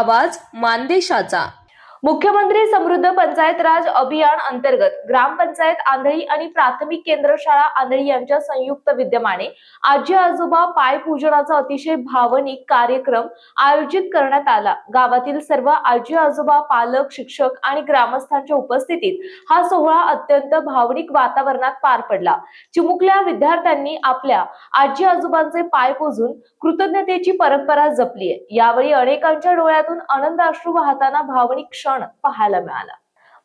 आवाज मानदेशाचा। मुख्यमंत्री समृद्ध पंचायत राज अभियान अंतर्गत ग्रामपंचायत आंधळी आणि प्राथमिक केंद्र शाळा आंधळी यांच्या संयुक्त विद्यमाने आजी आजोबा पाय पूजनाचा अतिशय भावनिक कार्यक्रम आयोजित करण्यात आला। गावातील सर्व आजी आजोबा, पालक, शिक्षक आणि ग्रामस्थांच्या उपस्थितीत हा सोहळा अत्यंत भावनिक वातावरणात पार पडला। चिमुकल्या विद्यार्थ्यांनी आपल्या आजी आजोबांचे पाय पूजून कृतज्ञतेची परंपरा जपली आहे। यावेळी अनेकांच्या डोळ्यातून आनंद अश्रू वाहताना भावनिक क्षण पाहायला मिळाला।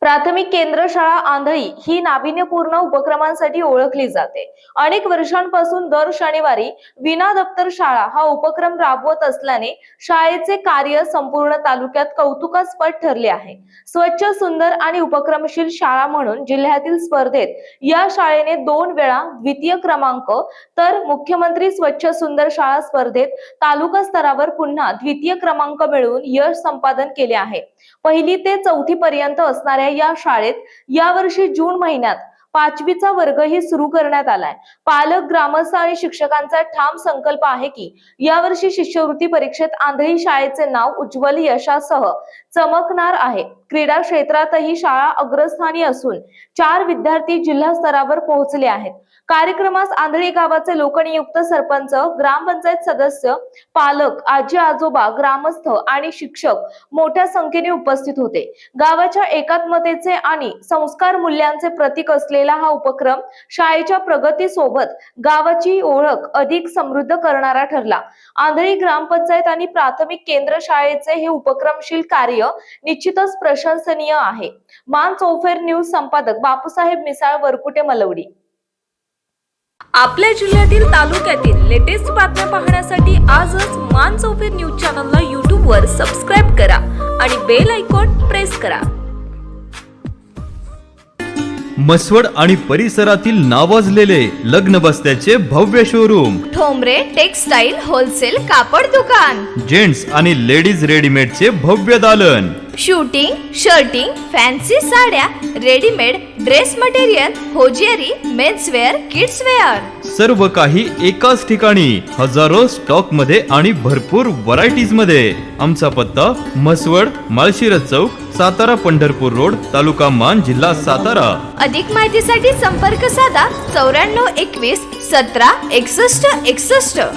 प्राथमिक केंद्र शाळा आंधळी ही नाविन्यपूर्ण उपक्रमांसाठी ओळखली जाते। अनेक वर्षांपासून दर शनिवारी विना दप्तर शाळा हा उपक्रम राबवत असल्याने शाळेचे कार्य संपूर्ण तालुक्यात कौतुकास्पद ठरले आहे। स्वच्छ, सुंदर आणि उपक्रमशील शाळा म्हणून जिल्ह्यातील स्पर्धेत या शाळेने 2 वेळा द्वितीय क्रमांक, तर मुख्यमंत्री स्वच्छ सुंदर शाळा स्पर्धेत तालुका स्तरावर पुन्हा द्वितीय क्रमांक मिळवून यश संपादन केले आहे। 1ली ते 4थी पर्यंत असणाऱ्या या शाळेत यावर्षी जून महिन्यात 5वीचा वर्गही सुरू करण्यात आलाय। पालक, ग्रामस्थ आणि शिक्षकांचा ठाम संकल्प आहे की यावर्षी शिष्यवृत्ती परीक्षेत आंधळी शाळेचे नाव उज्ज्वल यशासह चमकणार आहे। क्रीडा क्षेत्रातही शाळा अग्रस्थानी असून 4 विद्यार्थी जिल्हा स्तरावर पोहोचले आहेत। कार्यक्रमास आंधळी गावाचे लोकनियुक्त सरपंच, ग्रामपंचायत सदस्य, पालक, आजी आजोबा, ग्रामस्थ आणि शिक्षक मोठ्या संख्येने उपस्थित होते। गावाच्या एकात्मतेचे आणि संस्कार मूल्यांचे प्रतीक असलेला हा उपक्रम शाळेच्या प्रगतीसोबत गावाची ओळख अधिक समृद्ध करणारा ठरला। आंधळी ग्रामपंचायत आणि प्राथमिक केंद्र शाळेचे हे उपक्रमशील कार्य निश्चितच प्रशंसनीय आहे। मान चौफेर न्यूज संपादक बापूसाहेब मिसाळ, वरकुटे, मलवडी। आपल्या जिल्ह्यातील, तालुक्यातील लेटेस्ट बातम्या पाहण्यासाठी आजच मान चौफेर न्यूज चॅनलला YouTube वर सबस्क्राइब करा आणि बेल आयकॉन प्रेस करा। मसवड आणि परिसरातील नावाजलेले लग्न बस्त्याचे भव्य शोरूम, ठोंबरे टेक्सटाईल होलसेल कापड दुकान, जेंट्स आणि लेडीज रेडीमेडचे भव्य दालन, शूटिंग, शर्टिंग, फॅन्सी साड्या, readymade dress material, hosiery, menswear, kidswear, सर्व काही एकाच ठिकाणी, हजारो स्टॉक मध्ये आणि भरपूर व्हरायटीज मध्ये। आमचा पत्ता मसवड, माळशिरस चौक, सातारा पंढरपूर रोड, तालुका मान, जिल्हा सातारा। अधिक माहितीसाठी संपर्क साधा 94 21 17 61 61।